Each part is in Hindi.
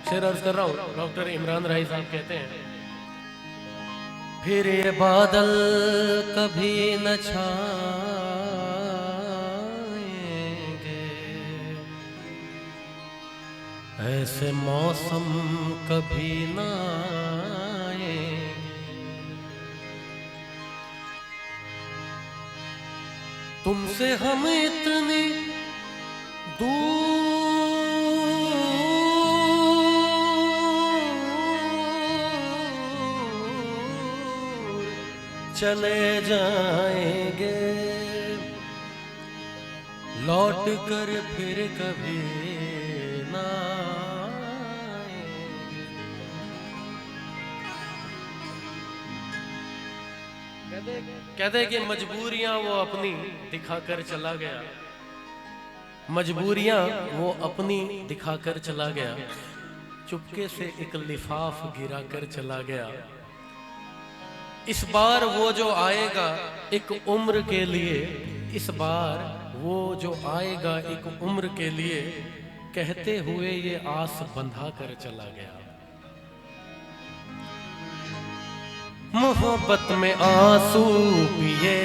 शेर अर्ज कर रहा हूँ। डॉक्टर इमरान राही साहब कहते हैं, फिर ये बादल कभी न छाएंगे, ऐसे मौसम कभी न आएंगे। तुमसे हम इतनी दूर चले जाएंगे, लौट कर फिर कभी ना आएंगे। कहते हैं कि मजबूरियां वो अपनी दिखाकर चला गया, मजबूरियां वो अपनी दिखाकर चला गया, चुपके से एक लिफाफ गिरा कर चला गया। इस बार वो जो आएगा एक उम्र के लिए, इस बार वो जो आएगा एक उम्र के लिए, कहते हुए ये आस बंधा कर चला गया। मोहब्बत में आंसू पिए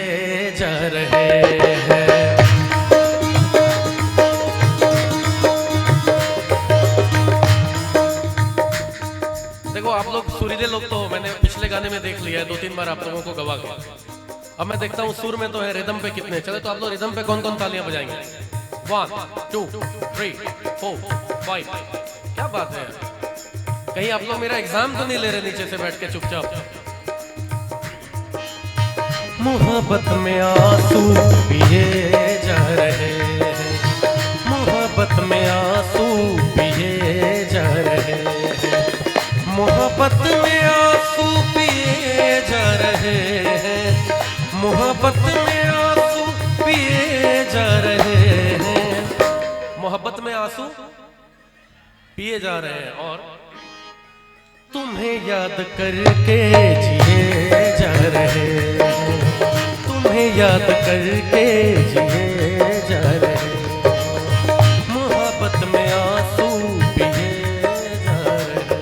जा रहे हैं, देखो आप लोग सुरीले लोग तो मैंने पिछले गाने में देख लिया है, 2-3 बार आप लोगों को गवा गया। अब मैं देखता हूँ सुर में तो है, रिदम पे कितने चले, तो आप लोग रिदम पे कौन कौन तालियां बजाएंगे? 1 2 3 4 5। क्या बात है, कहीं आप लोग मेरा एग्जाम तो नहीं ले रहे नीचे से बैठ के चुपचाप? मोहब्बत में आंसू पिए जा रहे हैं, मोहब्बत में आंसू पिए जा रहे हैं, मोहब्बत में आंसू पिए जा रहे हैं, मोहब्बत में आंसू पिए जा रहे हैं, मोहब्बत में आंसू पिए जा रहे हैं, और तुम्हें याद करके जिए जा रहे हैं, तुम्हें याद करके जिए जा रहे हैं, मोहब्बत में आंसू पिए जा रहे हैं।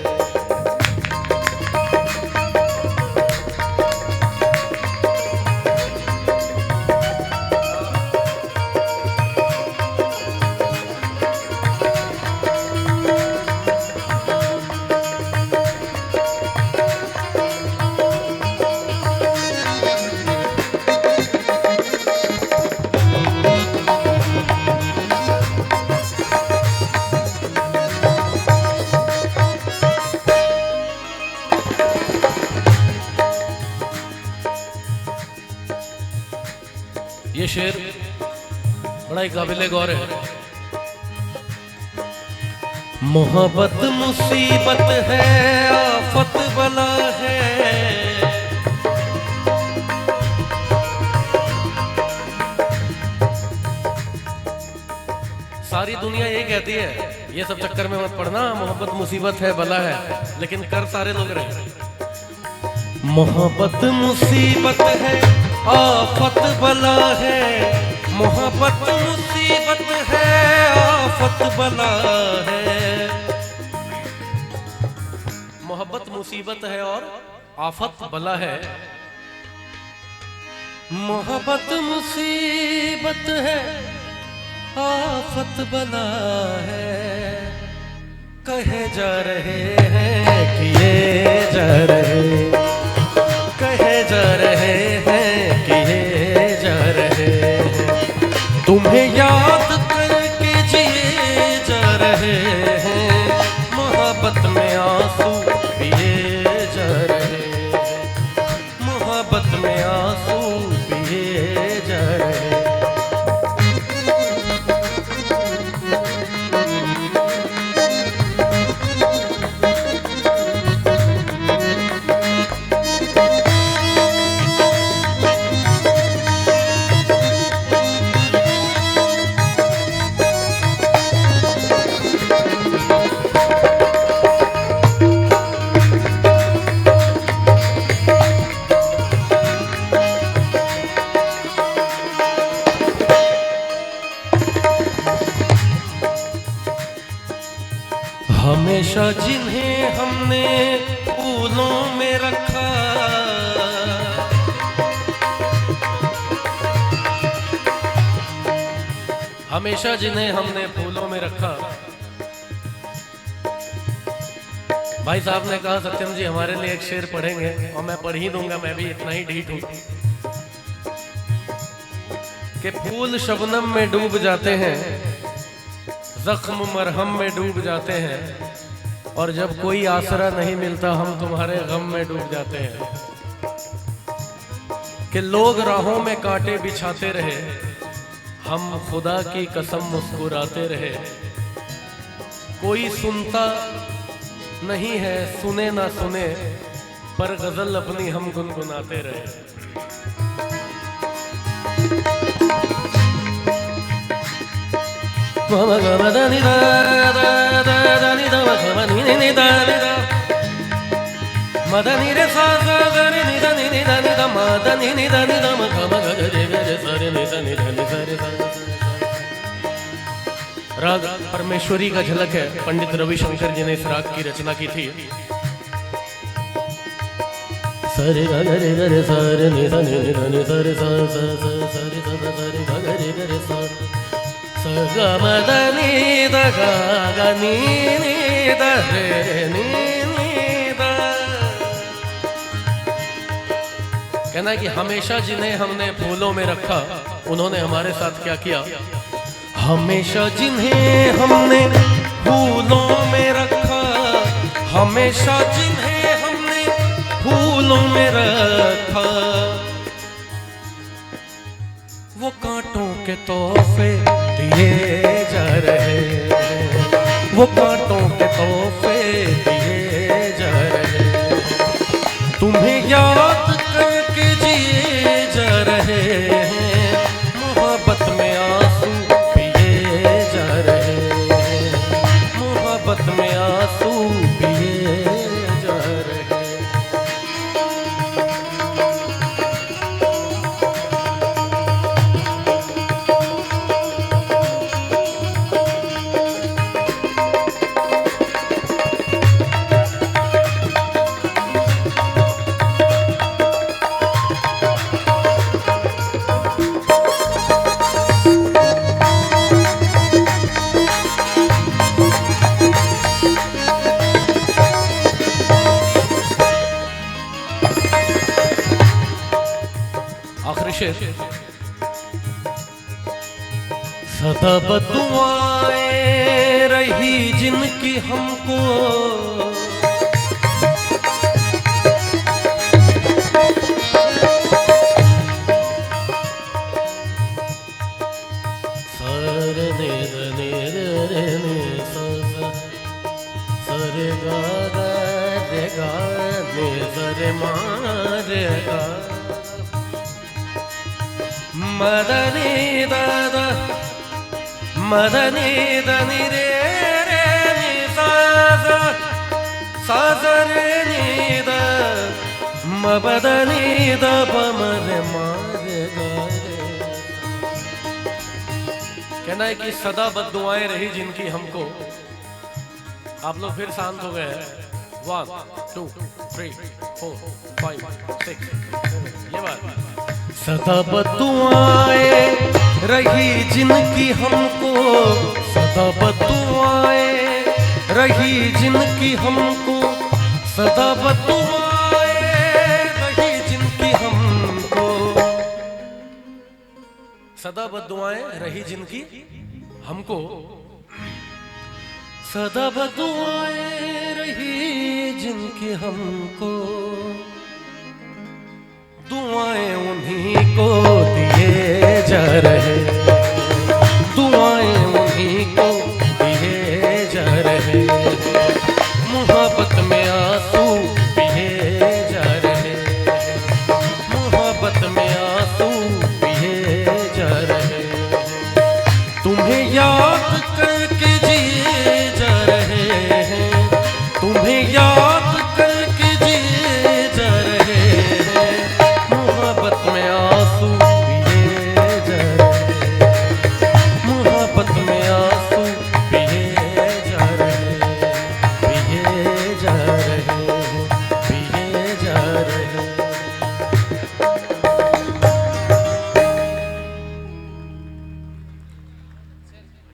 ये शेर बड़ा ही काबिले गौर है। मोहब्बत मुसीबत है, आफत बला है, सारी दुनिया यही कहती है, ये सब चक्कर में मत पड़ना, मोहब्बत मुसीबत है बला है, लेकिन कर सारे लोग रहे। मोहब्बत मुसीबत है, आफत बला है, मोहब्बत मुसीबत है, आफत बला है, मोहब्बत मुसीबत है और आफत बला है, मोहब्बत मुसीबत है, आफत बला है, कहे जा रहे हैं किए जा रहे, कहे जा रहे हैं किए जा रहे हैं, तुम्हें याद करके जिए जा रहे हैं, मोहब्बत में आंसू पिए जा रहे हैं, मोहब्बत में आंसू पिए जा रहे हैं। हमेशा जिन्हें हमने फूलों में रखा, हमेशा जिन्हें हमने फूलों में रखा। भाई साहब ने कहा सत्यम जी हमारे लिए एक शेर पढ़ेंगे, और मैं पढ़ ही दूंगा, मैं भी इतना ही ढीठ हूं कि फूल शबनम में डूब जाते हैं, जख्म मरहम में डूब जाते हैं, और जब कोई आसरा नहीं मिलता हम तुम्हारे गम में डूब जाते हैं। कि लोग राहों में कांटे बिछाते रहे, हम खुदा की कसम मुस्कुराते रहे। कोई सुनता नहीं है, सुने ना सुने, पर गजल अपनी हम गुनगुनाते रहे। मदनी रे सा सा रे नि दा नि दा नि दा मदनी नि दा नि दा म ग म ग रे रे रे सा रे नि दा नि दा नि सा रे सा। राग परमेश्वरी का झलक है, पंडित रविशंकर जी ने इस राग की रचना की थी। सा रे गा रे गा रे सा रे नि दा नि दा नि सा रे सा सा सा सा रे सा सा रे गा रे रे सा सा ग म दा नि दा गा गा नि नि दा रे नि। कहना है कि हमेशा जिन्हें हमने फूलों में रखा, उन्होंने हमारे साथ क्या किया। हमेशा जिन्हें हमने फूलों में रखा, हमेशा जिन्हें हमने फूलों में रखा, वो कांटों के तोहफे दिए जा रहे, वो कांटों के तोहफे दिए जा रहे। तुम्हें याद करके जिए जा रहे हैं, मोहब्बत में आंसू पिए जा रहे हैं, मोहब्बत में आंसू पिए जा रहे हैं। सदा बदुआएं रही जिनकी हमको, सरे ने रे रे ने सरे गा रे गा ने सरे मारे गा मदनी दादा मदनी दनी रे रे नि सा सा सा रे नि दा मदनी दा प मरे मारे गा रे। कहना है कि सदा बद्दुआएं रही जिनकी हमको। आप लोग फिर शांत हो गए हैं। 1 2 3 4 5 6 ये बात। सदा बद्दुआएं रही जिनकी हमको, सदा बद्दुआएं रही जिनकी हमको, सदा बद्दुआएं रही जिनकी हमको, सदा बद्दुआएं रही जिनकी हमको, सदा बद्दुआएं रही जिनकी हमको, दुआएं उन्हीं को दिए जा रहे।